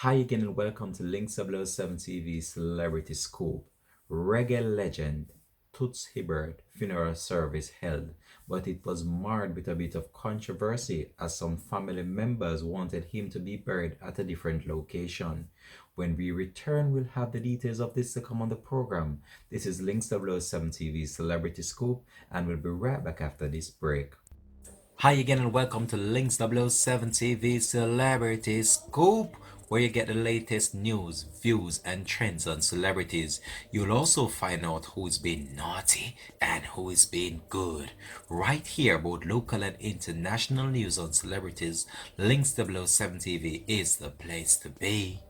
Hi again and welcome to Link 007 TV Celebrity Scoop. Reggae legend Toots Hibbert funeral service held, but it was marred with a bit of controversy as some family members wanted him to be buried at a different location. When we return, we'll have the details of this to come on the program. This is Link 007 TV Celebrity Scoop, and we'll be right back after this break. Hi again and welcome to Links 007 TV Celebrity Scoop, where you get the latest news, views, and trends on celebrities. You'll also find out who's been naughty and who is being good. Right here, both local and international news on celebrities, Links 007 TV is the place to be.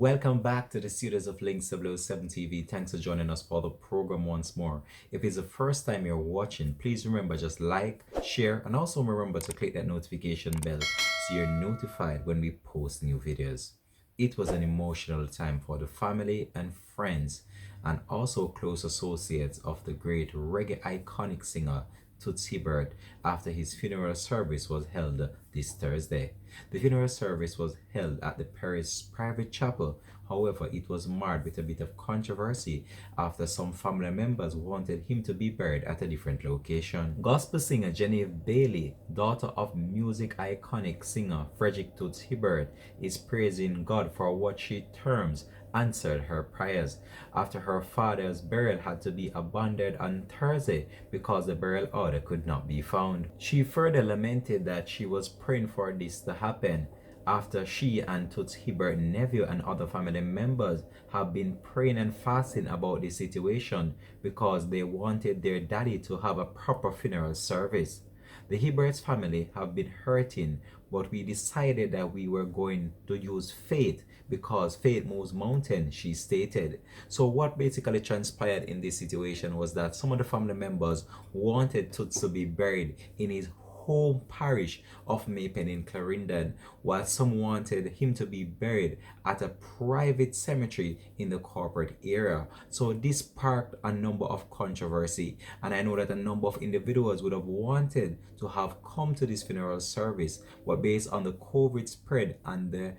Welcome back to the studios of Link 007 TV. Thanks for joining us for the program once more. If it's the first time you're watching, please remember just like, share, and also remember to click that notification bell so you're notified when we post new videos. It was an emotional time for the family and friends and also close associates of the great reggae iconic singer Toots Hibbert after his funeral service was held this Thursday. The funeral service was held at the Paris private chapel. However, it was marred with a bit of controversy after some family members wanted him to be buried at a different location. Gospel singer Genevieve Bailey, daughter of music iconic singer Frederick Toots Hibbert, is praising God for what she terms answered her prayers after her father's burial had to be abandoned on Thursday because the burial order could not be found. She further lamented that she was praying for this to happen after she and Toots Hibbert nephew and other family members have been praying and fasting about the situation because they wanted their daddy to have a proper funeral service. The Hibbert's family have been hurting, but we decided that we were going to use faith because faith moves mountains, she stated. So what basically transpired in this situation was that some of the family members wanted Toots to be buried in his home parish of Maypen in Clarendon, while some wanted him to be buried at a private cemetery in the corporate area. So this sparked a number of controversy, and I know that a number of individuals would have wanted to have come to this funeral service, but based on the COVID spread and the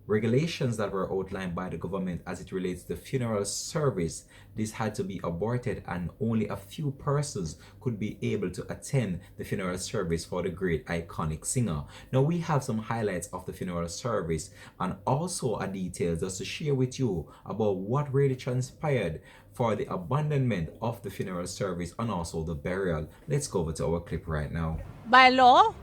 regulations that were outlined by the government as it relates to funeral service, this had to be aborted and only a few persons could be able to attend the funeral service for the great iconic singer. Now we have some highlights of the funeral service and also a details just to share with you about what really transpired for the abandonment of the funeral service and also the burial. Let's go over to our clip right now. By law,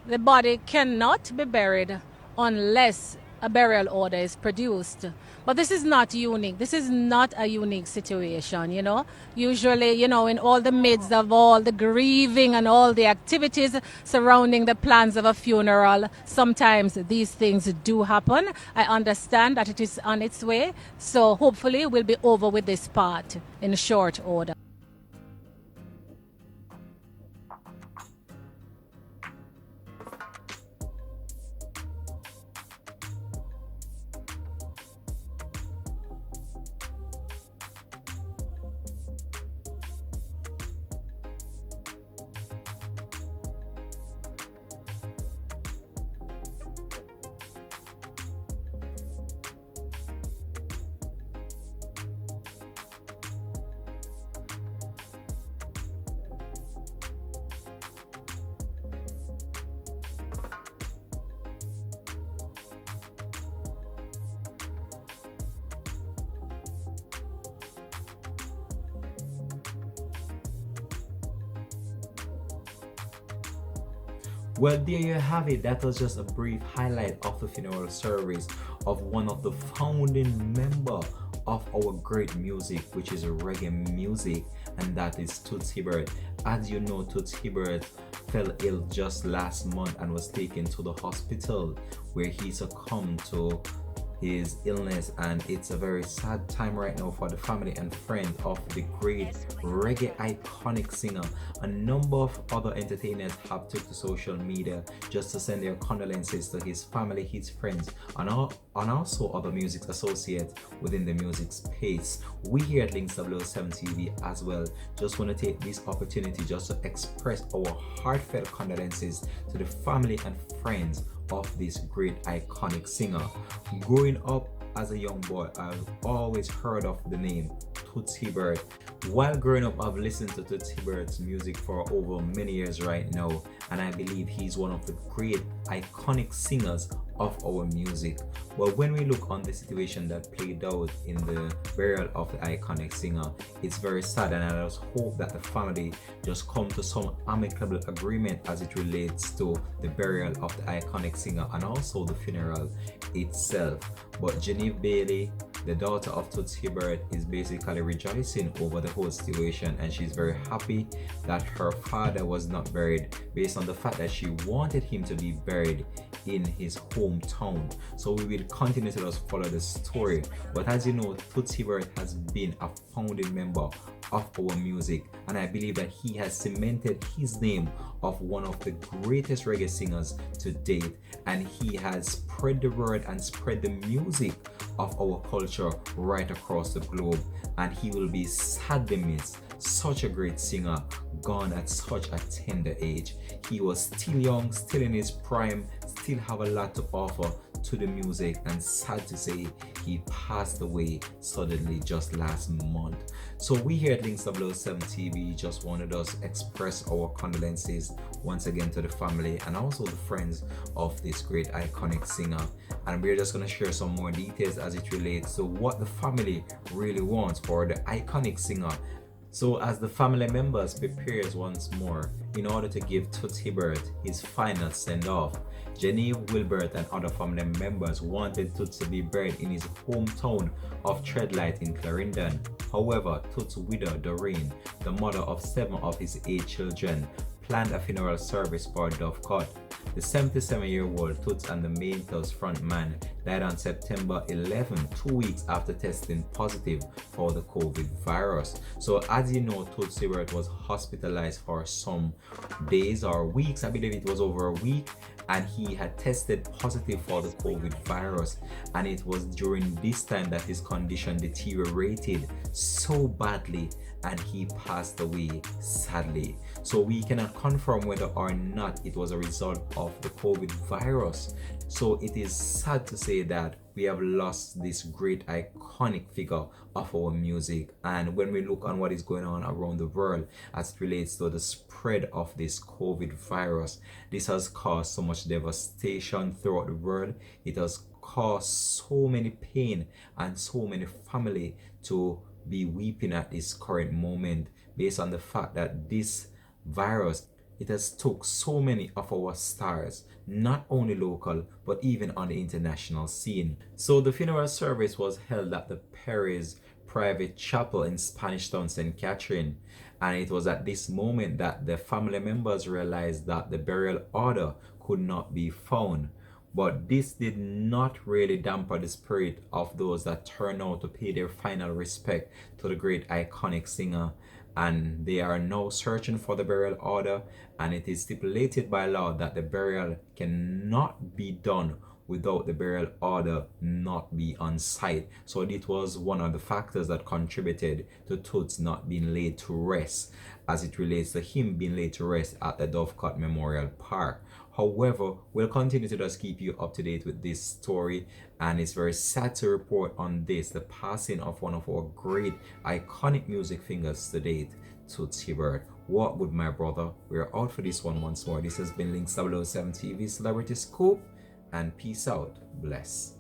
the body cannot be buried unless a burial order is produced. But this is not unique. This is not a unique situation, Usually, in all the midst of all the grieving and all the activities surrounding the plans of a funeral, sometimes these things do happen. I understand that it is on its way. So hopefully we'll be over with this part in short order. Well, there you have it. That was just a brief highlight of the funeral service of one of the founding member of our great music, which is reggae music, and that is Toots Hibbert. As you know, Toots Hibbert fell ill just last month and was taken to the hospital where he succumbed to his illness, and it's a very sad time right now for the family and friends of the great reggae iconic singer. A number of other entertainers have took to social media just to send their condolences to his family, his friends, and also other music associates within the music space. We here at Links 007 TV as well just want to take this opportunity just to express our heartfelt condolences to the family and friends of this great iconic singer. Growing up as a young boy, I've always heard of the name Toots Hibbert. While growing up, I've listened to Toots Hibbert's music for over many years right now, and I believe he's one of the great iconic singers of our music. But when we look on the situation that played out in the burial of the iconic singer, it's very sad, and I just hope that the family just come to some amicable agreement as it relates to the burial of the iconic singer and also the funeral itself. But Genevieve Bailey, the daughter of Toots Hibbert, is basically rejoicing over the whole situation, and she's very happy that her father was not buried based on the fact that she wanted him to be buried in his hometown. So we will continue to just follow the story. But as you know, Toots Hibbert has been a founding member of our music, and I believe that he has cemented his name of one of the greatest reggae singers to date, and he has spread the word and spread the music of our culture right across the globe. And he will be sadly missed. Such a great singer, gone at such a tender age. He was still young, still in his prime, still have a lot to offer to the music, and sad to say he passed away suddenly just last month. So we here at Links 007 TV just wanted us to express our condolences once again to the family and also the friends of this great iconic singer, and we're just going to share some more details as it relates to what the family really wants for the iconic singer. So as the family members prepares once more in order to give Toots Hibbert his final send-off, Genevieve Wilbert and other family members wanted Toots to be buried in his hometown of Treadlight in Clarendon. However, Toots' widow Doreen, the mother of 7 of his 8 children, planned a funeral service for Dovecote. The 77-year-old Toots and the Maytals frontman died on September 11, 2 weeks after testing positive for the COVID virus. So as you know, Toots Hibbert was hospitalized for some days or weeks, I believe it was over a week, and he had tested positive for the COVID virus, and it was during this time that his condition deteriorated so badly and he passed away sadly. So we cannot confirm whether or not it was a result of the COVID virus. So it is sad to say that we have lost this great iconic figure of our music. And when we look on what is going on around the world as it relates to the spread of this COVID virus, this has caused so much devastation throughout the world. It has caused so many pain and so many family to be weeping at this current moment based on the fact that this virus, it has took so many of our stars, not only local but even on the international scene. So the funeral service was held at the Perry's private chapel in Spanish Town, St. Catherine, and it was at this moment that the family members realized that the burial order could not be found. But this did not really damper the spirit of those that turned out to pay their final respect to the great iconic singer, and they are now searching for the burial order, and it is stipulated by law that the burial cannot be done without the burial order not be on site. So it was one of the factors that contributed to Toots not being laid to rest as it relates to him being laid to rest at the Dovecote Memorial Park. However, we'll continue to just keep you up to date with this story, and it's very sad to report on this, the passing of one of our great iconic music figures to date, Toots Hibbert. What would my brother? We're out for this one once more. This has been Links 007 TV Celebrity Scoop, and peace out. Bless.